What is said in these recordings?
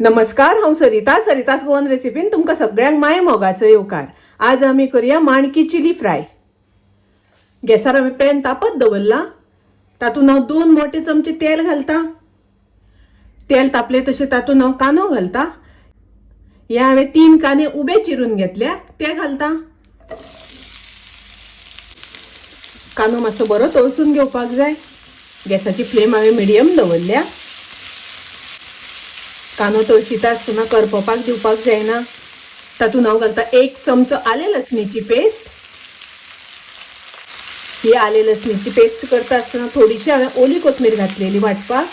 नमस्कार, हांव सरितास गोवन रेसिपीन तुमकां सगळ्यांक माय मोगाचो येवकार। आज आमी करूया माणकी चिली फ्राय। गॅसार हांवें पॅन तापत दवरला, तातूंत हांव 2 मोठे चमचे तेल घालता। तेल तापले तशें तातूंत हांव कांदो घालता। हे हांवें 3 कांदे उबे चिरून घेतल्या, ते घालता। कांदो मातसो बरो तळसून घेवपाक जाय। गॅसाची फ्लेम हांवें मिडियम दवरल्या। कांदो तळशीता आसतना करपपाक दिवपाक जायना। तातूंत हांव घालता 1 चमचो आले लसणीची पेस्ट। ही आले लसणीची पेस्ट करता आसतना थोडीशी हांवें ओली कोथमीर घातलेली वांटपाक।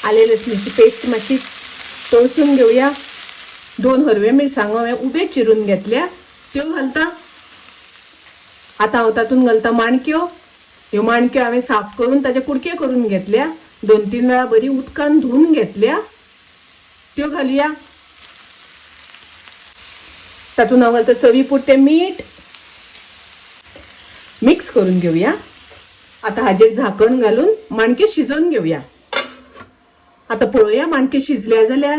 आले लसणीची पेस्ट मातशी तळसून घेवया। 2 हरवे मिरसांगो हांवें उबे चिरून घेतल्या, त्यो घालता। आतां हांव तातूंत घालता माणक्यो। ह्यो माणक्यो हांवें साफ करून ताजे कुडके करून घेतल्या। 2-3 वेळा बरी उदकान धुवन घेतल्या, त्यो घालुया। तातूंत हांव घालता चवी पुरतें मीठ। मिक्स करून घेवया। आतां हाजेर झाकण घालून माणक्यो शिजोवन घेवया। आतां पळोवया माणक्यो शिजल्या जाल्यार।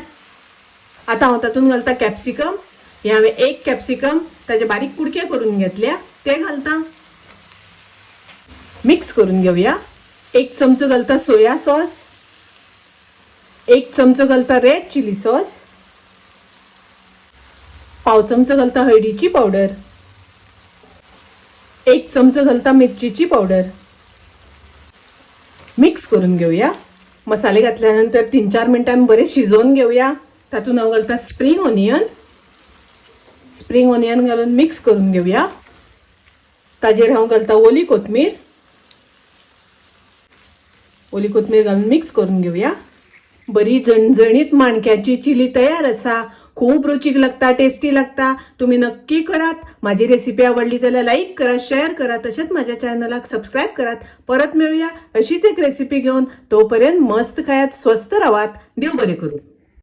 आतां हांव तातूंत घालता कॅप्सिकम। हे हांवें 1 कॅप्सिकम ताजे बारीक कुडके करून घेतल्या, ते घालता। मिक्स करून घेवया। 1 चमचो घालता सोया सॉस। 1 चमचो घालता रेड चिली सॉस। पाव चमचो घालता हळदीची पावडर। 1 चमचो घालता मिरचीची पावडर। मिक्स करून घेवया। मसाले घातल्यानंतर 3-4 मिनिटांनी बरे शिजोवन घेवया। तातूंत हांव घालता स्प्रिंग ओनियन घालून मिक्स करून घेवया। ताजेर हांव घालता ओली कोथमीर घालून मिक्स करून घेवया। बरी झणझणीत माणक्याची चिली तयार आसा। खूब रुचीक लागता, टेस्टी लागता। तुम्ही नक्की करात। माझी रेसिपी आवडली जाल्यार लाईक करा, शेअर करा, तसेच माझ्या चॅनलाक सबस्क्राईब करात। परत मिळूया अशीच एक रेसिपी घेऊन। तोपर्यंत मस्त खायात, स्वस्त राहात। देव बरे करू।